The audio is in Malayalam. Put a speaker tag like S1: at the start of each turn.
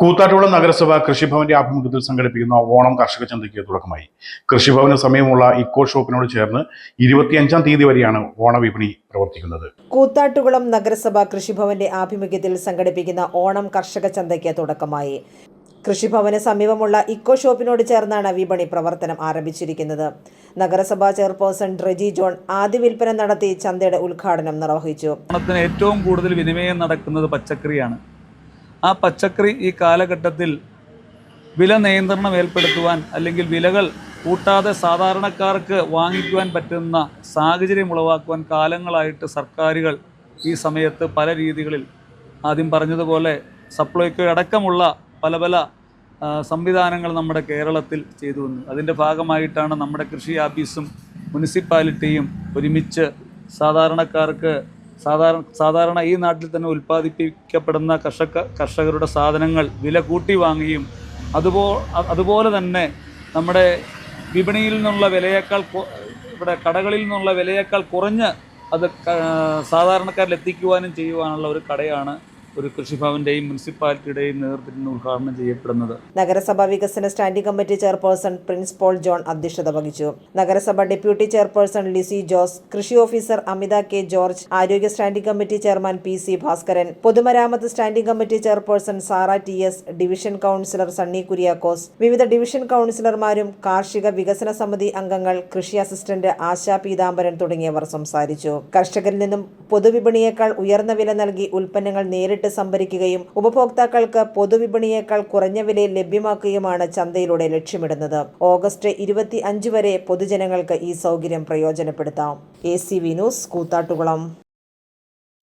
S1: കൂത്താട്ടുകുളം നഗരസഭ കൃഷിഭവന്റെ ആഭിമുഖ്യത്തിൽ സംഘടിപ്പിക്കുന്ന ഓണം കർഷക ചന്തയ്ക്ക് തുടക്കമായി. കൃഷിഭവന് സമീപമുള്ള ഇക്കോ ഷോപ്പിനോട് ചേർന്ന് 25-ാം തീയതി വരെയാണ് ഓണവിപണി പ്രവർത്തിക്കുന്നത്.
S2: കൂത്താട്ടുകുളം നഗരസഭ കൃഷിഭവന്റെ ആഭിമുഖ്യത്തിൽ സംഘടിപ്പിക്കുന്ന ഓണം കർഷക ചന്തയ്ക്ക് തുടക്കമായി. കൃഷിഭവന് സമീപമുള്ള ഇക്കോ ഷോപ്പിനോട് ചേർന്നാണ് വിപണി പ്രവർത്തനം ആരംഭിച്ചിരിക്കുന്നത്. നഗരസഭാ ചെയർപേഴ്സൺ റെജി ജോൺ ആദ്യ വിൽപ്പന നടത്തി ചന്തയുടെ ഉദ്ഘാടനം നിർവഹിച്ചു.
S3: ഏറ്റവും കൂടുതൽ വിനിമയം നടക്കുന്നത് പച്ചക്കറിയാണ്. ആ പച്ചക്കറി ഈ കാലഘട്ടത്തിൽ വില നിയന്ത്രണം ഏർപ്പെടുത്തുവാൻ അല്ലെങ്കിൽ വിലകൾ കൂട്ടാതെ സാധാരണക്കാർക്ക് വാങ്ങിക്കുവാൻ പറ്റുന്ന സാഹചര്യം ഉളവാക്കുവാൻ കാലങ്ങളായിട്ട് സർക്കാരുകൾ ഈ സമയത്ത് പല രീതികളിൽ ആദ്യം പറഞ്ഞതുപോലെ സപ്ലൈകോ അടക്കമുള്ള പല പല സംവിധാനങ്ങൾ നമ്മുടെ കേരളത്തിൽ ചെയ്തു വന്നു. അതിൻ്റെ ഭാഗമായിട്ടാണ് നമ്മുടെ ഓഫീസും മുനിസിപ്പാലിറ്റിയും ഒരുമിച്ച് സാധാരണക്കാർക്ക് സാധാരണ ഈ നാട്ടിൽ തന്നെ ഉൽപ്പാദിപ്പിക്കപ്പെടുന്ന കർഷകരുടെ സാധനങ്ങൾ വില കൂട്ടി വാങ്ങുകയും അതുപോലെ തന്നെ നമ്മുടെ വിപണിയിൽ നിന്നുള്ള വിലയേക്കാൾ ഇവിടെ കടകളിൽ നിന്നുള്ള വിലയേക്കാൾ കുറഞ്ഞ് അത് സാധാരണക്കാരിൽ എത്തിക്കുവാനും ചെയ്യുവാനുള്ള ഒരു കടയാണ് ഒരു കൃഷിഭവന്റെയും മുനിസിപ്പാലിറ്റിയുടെയും നേതൃത്വത്തിൽ ഉദ്ഘാടനം ചെയ്യപ്പെടുന്നത്.
S2: നഗരസഭാ വികസന standing committee chairperson Prince Paul John അധ്യക്ഷത വഹിച്ചു. നഗരസഭ ഡെപ്യൂട്ടി ചെയർപേഴ്സൺ ലിസി ജോസ്, കൃഷി ഓഫീസർ അമിത കെ ജോർജ്, ആരോഗ്യ standing committee chairman PC Bhaskaran, പൊതുമരാമത്ത് standing committee chairperson Sara TS, division councillor Sunny Kuriakose, വിവിധ ഡിവിഷൻ കൗൺസിലർമാരും കാർഷിക വികസന സമിതി അംഗങ്ങൾ, കൃഷി അസിസ്റ്റന്റ് ആശാ പീതാംബരൻ തുടങ്ങിയവർ സംസാരിച്ചു. കർഷകരിൽ നിന്നും പൊതുവിപണിയേക്കാൾ ഉയർന്ന വില നൽകി ഉൽപ്പന്നങ്ങൾ നേരിട്ട് സംഭരിക്കുകയും ഉപഭോക്താക്കൾക്ക് പൊതുവിപണിയേക്കാൾ കുറഞ്ഞ വിലയിൽ ലഭ്യമാക്കുകയുമാണ് ചന്തയിലൂടെ ലക്ഷ്യമിടുന്നത്. ഓഗസ്റ്റ് 25 വരെ പൊതുജനങ്ങൾക്ക് ഈ സൗകര്യം പ്രയോജനപ്പെടുത്താം. ACV news, Koothattukulam.